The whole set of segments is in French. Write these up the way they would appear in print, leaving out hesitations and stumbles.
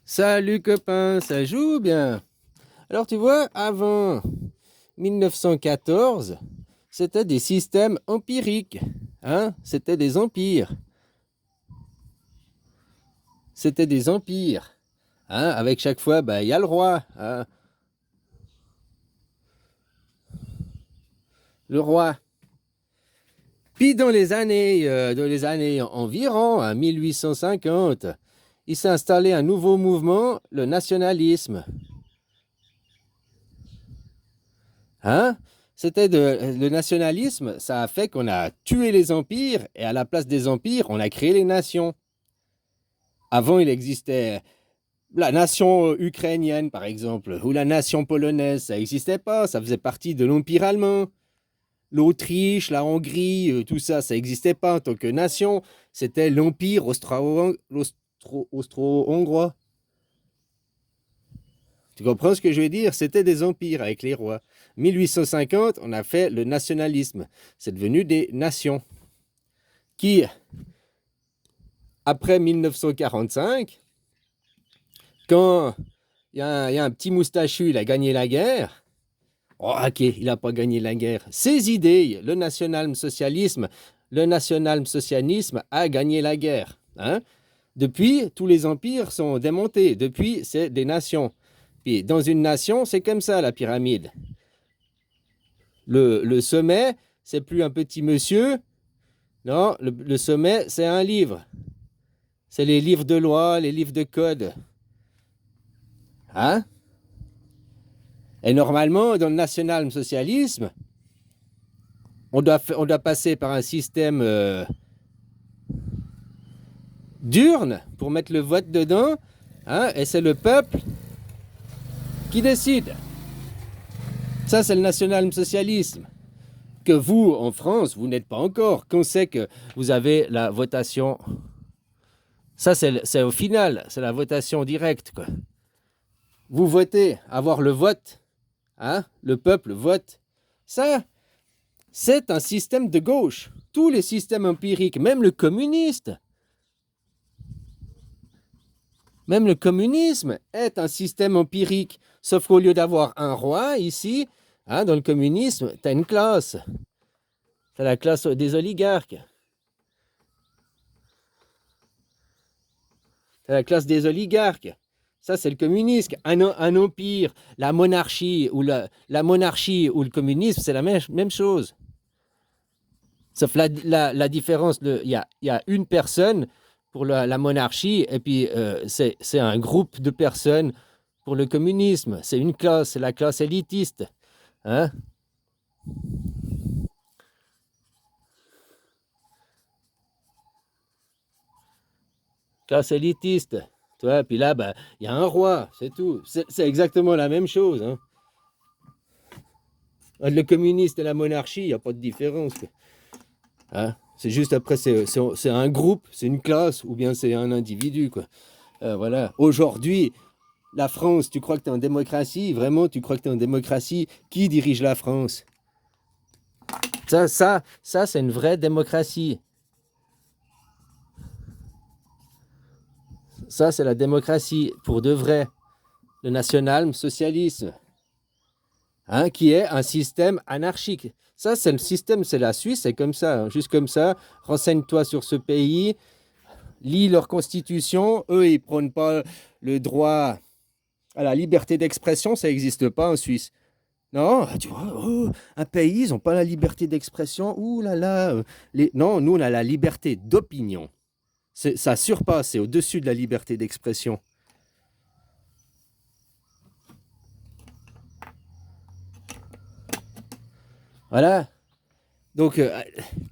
Salut copain, ça joue bien. Alors tu vois, avant 1914, c'était des systèmes empiriques. Hein? C'était des empires. C'était des empires. Hein? Avec chaque fois, il y a le roi. Hein? Le roi. Puis dans les années environ, à 1850, il s'est installé un nouveau mouvement, le nationalisme. Hein? Le nationalisme, ça a fait qu'on a tué les empires et à la place des empires, on a créé les nations. Avant, il existait la nation ukrainienne, par exemple, ou la nation polonaise. Ça n'existait pas, ça faisait partie de l'Empire allemand. L'Autriche, la Hongrie, tout ça, ça n'existait pas en tant que nation. C'était l'Empire austro-hongrois. Tu comprends ce que je veux dire? C'était des empires avec les rois. 1850, on a fait le nationalisme. C'est devenu des nations qui, après 1945, quand il y a un petit moustachu, il a gagné la guerre. Oh, ok, il n'a pas gagné la guerre. Ses idées, le national-socialisme a gagné la guerre. Hein? Depuis, tous les empires sont démontés. Depuis, c'est des nations. Puis, dans une nation, c'est comme ça, la pyramide. Le sommet, c'est plus un petit monsieur. Non, le sommet, c'est un livre. C'est les livres de loi, les livres de code. Hein? Et normalement, dans le national-socialisme, on doit passer par un système d'urne pour mettre le vote dedans. Hein? Et c'est le peuple qui décide. Ça, c'est le national-socialisme. Que vous, en France, vous n'êtes pas encore. Qu'on sait que vous avez la votation. Ça, c'est au final, c'est la votation directe, quoi. Vous votez, avoir le vote, hein? Le peuple vote. Ça, c'est un système de gauche. Tous les systèmes empiriques, même le communisme est un système empirique. Sauf qu'au lieu d'avoir un roi ici, hein, dans le communisme, tu as une classe. Tu as la classe des oligarques. Tu as la classe des oligarques. Ça, c'est le communisme. Un empire, la monarchie ou le communisme, c'est la même chose. Sauf la différence, il y a une personne pour la monarchie et puis c'est un groupe de personnes pour le communisme. C'est une classe, c'est la classe élitiste. Hein? Classe élitiste. Tu vois, puis là, il y a un roi, c'est tout. C'est exactement la même chose. Hein? Le communiste et la monarchie, il n'y a pas de différence. Hein? C'est juste après, c'est un groupe, c'est une classe, ou bien c'est un individu. Quoi. Voilà. Aujourd'hui, la France, tu crois que tu es en démocratie? Vraiment, tu crois que tu es en démocratie? Qui dirige la France? Ça, c'est une vraie démocratie. Ça, c'est la démocratie pour de vrai. Le national-socialisme. Hein, qui est un système anarchique. Ça, c'est le système, c'est la Suisse, c'est comme ça, hein, juste comme ça. Renseigne-toi sur ce pays, lis leur constitution. Eux, ils prônent pas le droit à la liberté d'expression, ça n'existe pas en Suisse. Non, tu vois, oh, un pays, ils n'ont pas la liberté d'expression. Ouh là là. Non, nous, on a la liberté d'opinion. Ça surpasse, c'est au-dessus de la liberté d'expression. Voilà. Donc,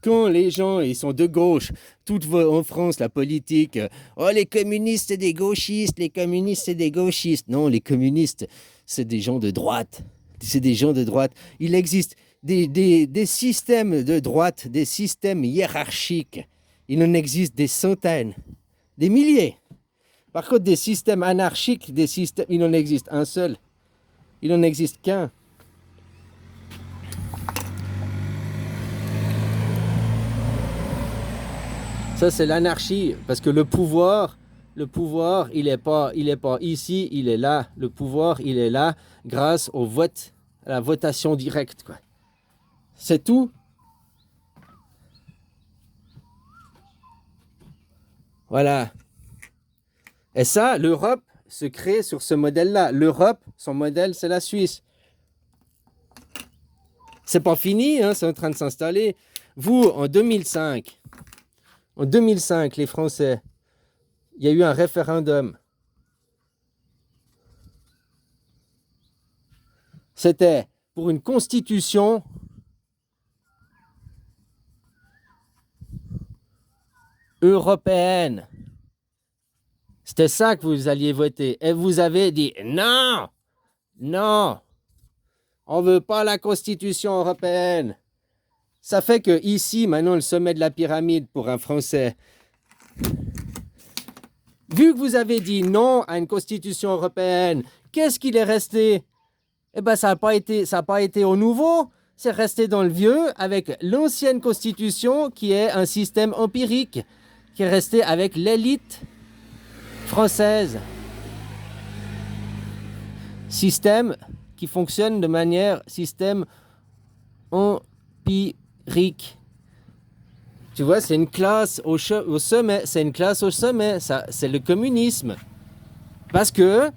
quand les gens ils sont de gauche, en France, la politique, oh, les communistes, c'est des gauchistes, les communistes, c'est des gauchistes. Non, les communistes, c'est des gens de droite. C'est des gens de droite. Il existe des systèmes de droite, des systèmes hiérarchiques. Il en existe des centaines, des milliers. Par contre, des systèmes anarchiques, il en existe un seul. Il n'en existe qu'un. Ça, c'est l'anarchie, parce que le pouvoir, Le pouvoir, il est pas ici, il est là. Le pouvoir, il est là grâce au vote, à la votation directe, quoi. C'est tout. Voilà. Et ça, l'Europe se crée sur ce modèle-là. L'Europe, son modèle, c'est la Suisse. C'est pas fini, hein, c'est en train de s'installer. Vous, en 2005, les Français, il y a eu un référendum. C'était pour une constitution européenne. C'était ça que vous alliez voter. Et vous avez dit non, non, on ne veut pas la constitution européenne. Ça fait que ici, maintenant, le sommet de la pyramide pour un Français, vu que vous avez dit non à une constitution européenne, qu'est-ce qu'il est resté? Eh bien, ça n'a pas été au nouveau, c'est resté dans le vieux avec l'ancienne constitution qui est un système empirique, qui est resté avec l'élite française. Système qui fonctionne de manière système empirique. Tu vois, c'est une classe au sommet, c'est une classe au sommet, ça, c'est le communisme. Parce que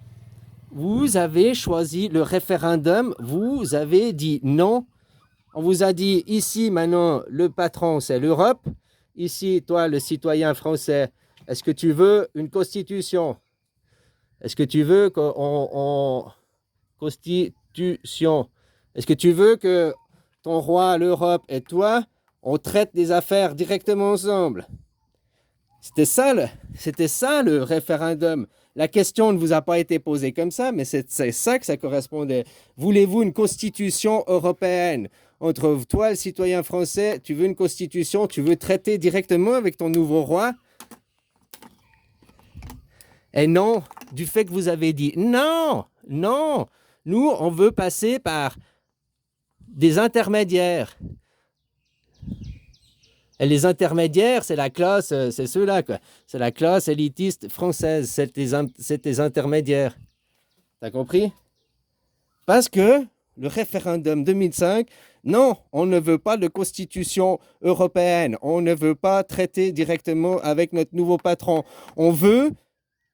vous avez choisi le référendum, vous avez dit non. On vous a dit ici maintenant le patron c'est l'Europe, ici toi le citoyen français, est-ce que tu veux une constitution? Est-ce que tu veux qu'on constitution? Est-ce que tu veux que ton roi, l'Europe et toi, on traite des affaires directement ensemble? C'était ça le référendum. La question ne vous a pas été posée comme ça, mais c'est ça que ça correspondait. Voulez-vous une constitution européenne? Entre toi, le citoyen français, tu veux une constitution, tu veux traiter directement avec ton nouveau roi? Et non, du fait que vous avez dit non, non, nous, on veut passer par des intermédiaires. Et les intermédiaires, c'est la classe, c'est ceux-là, quoi. C'est la classe élitiste française, c'est tes intermédiaires. T'as compris? Parce que le référendum 2005, non, on ne veut pas de constitution européenne, on ne veut pas traiter directement avec notre nouveau patron. On veut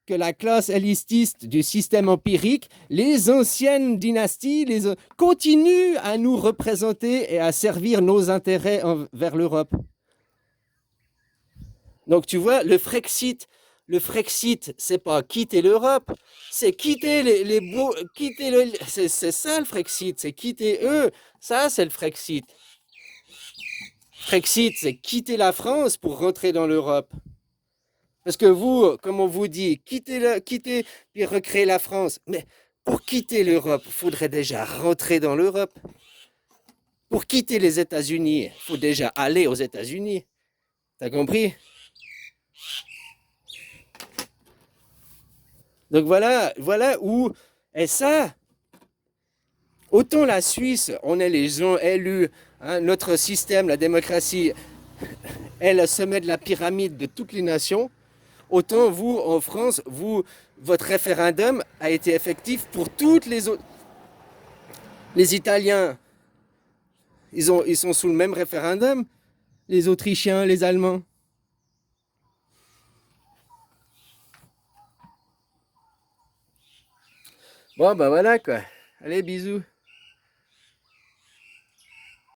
que la classe élitiste du système empirique, les anciennes dynasties, continuent à nous représenter et à servir nos intérêts vers l'Europe. Donc tu vois, le Frexit, c'est pas quitter l'Europe, c'est quitter c'est ça le Frexit, c'est quitter eux. Ça, c'est le Frexit. Frexit, c'est quitter la France pour rentrer dans l'Europe. Parce que vous, comme on vous dit, quitter puis recréer la France. Mais pour quitter l'Europe, il faudrait déjà rentrer dans l'Europe. Pour quitter les États-Unis, il faut déjà aller aux États-Unis. T'as compris? Donc voilà où est ça. Autant la Suisse, on est les gens élus, hein, notre système, la démocratie, est le sommet de la pyramide de toutes les nations. Autant vous, en France, votre référendum a été effectif pour toutes les autres. Les Italiens, ils sont sous le même référendum. Les Autrichiens, les Allemands. Bon, ben voilà quoi. Allez, bisous.